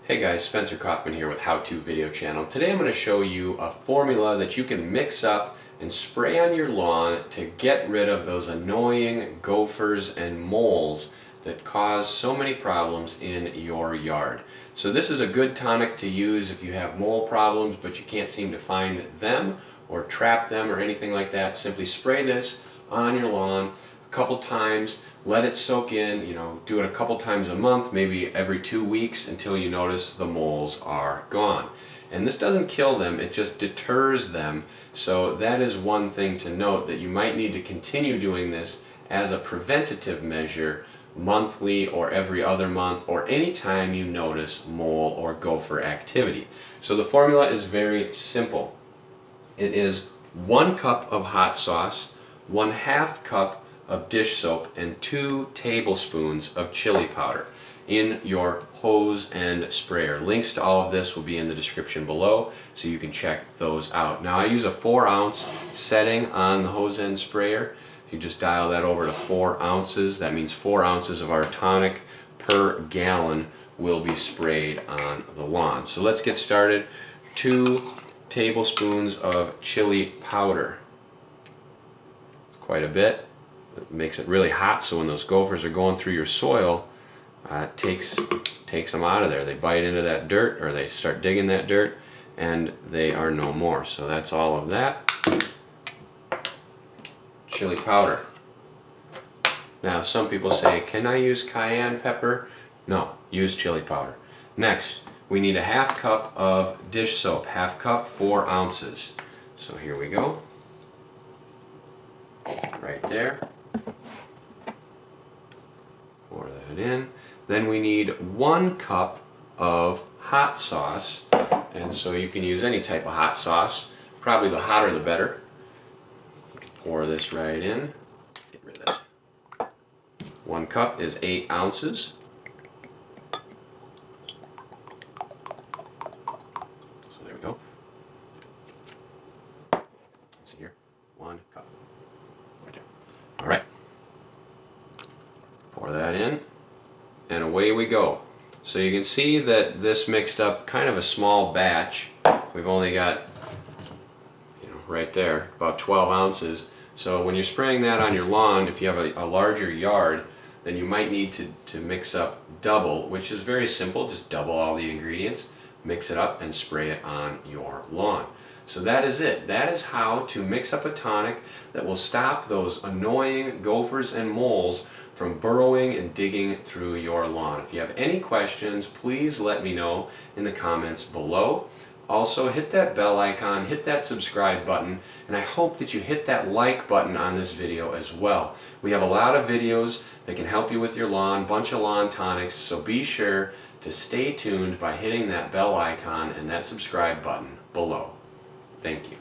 Hey guys, Spencer Kaufman here with How To Video Channel. Today I'm going to show you a formula that you can mix up and spray on your lawn to get rid of those annoying gophers and moles that cause so many problems in your yard. So this is a good tonic to use if you have mole problems but you can't seem to find them or trap them or anything like that. Simply spray this on your lawn a couple times, let it soak in, do it a couple times a month, maybe every 2 weeks until you notice the moles are gone. And this doesn't kill them, it just deters them. So that is one thing to note, that you might need to continue doing this as a preventative measure monthly or every other month or anytime you notice mole or gopher activity. So the formula is very simple. It is 1 cup of hot sauce, 1/2 cup of dish soap, and 2 tablespoons of chili powder in your hose and sprayer. Links to all of this will be in the description below so you can check those out. Now I use a 4-ounce setting on the hose and sprayer. If you just dial that over to 4 ounces, that means 4 ounces of our tonic per gallon will be sprayed on the lawn. So let's get started. 2 tablespoons of chili powder. Quite a bit. It makes it really hot, so when those gophers are going through your soil, it takes them out of there. They bite into that dirt, or they start digging that dirt, and they are no more. So that's all of that. Chili powder. Now some people say, can I use cayenne pepper? No, use chili powder. Next, we need a 1/2 cup of dish soap. 1/2 cup, 4 ounces. So here we go. Right there. Pour that in. Then we need 1 cup of hot sauce, and so you can use any type of hot sauce. Probably the hotter the better. Pour this right in. Get rid of that. 1 cup is 8 ounces. So there we go. See here, 1 cup. Right there. All right. Pour that in, and away we go. So you can see that this mixed up kind of a small batch. We've only got, right there, about 12 ounces. So when you're spraying that on your lawn, if you have a larger yard, then you might need to mix up double, which is very simple. Just double all the ingredients, mix it up, and spray it on your lawn. So that is it. That is how to mix up a tonic that will stop those annoying gophers and moles from burrowing and digging through your lawn. If you have any questions, please let me know in the comments below. Also, hit that bell icon, hit that subscribe button, and I hope that you hit that like button on this video as well. We have a lot of videos that can help you with your lawn, bunch of lawn tonics, so be sure to stay tuned by hitting that bell icon and that subscribe button below. Thank you.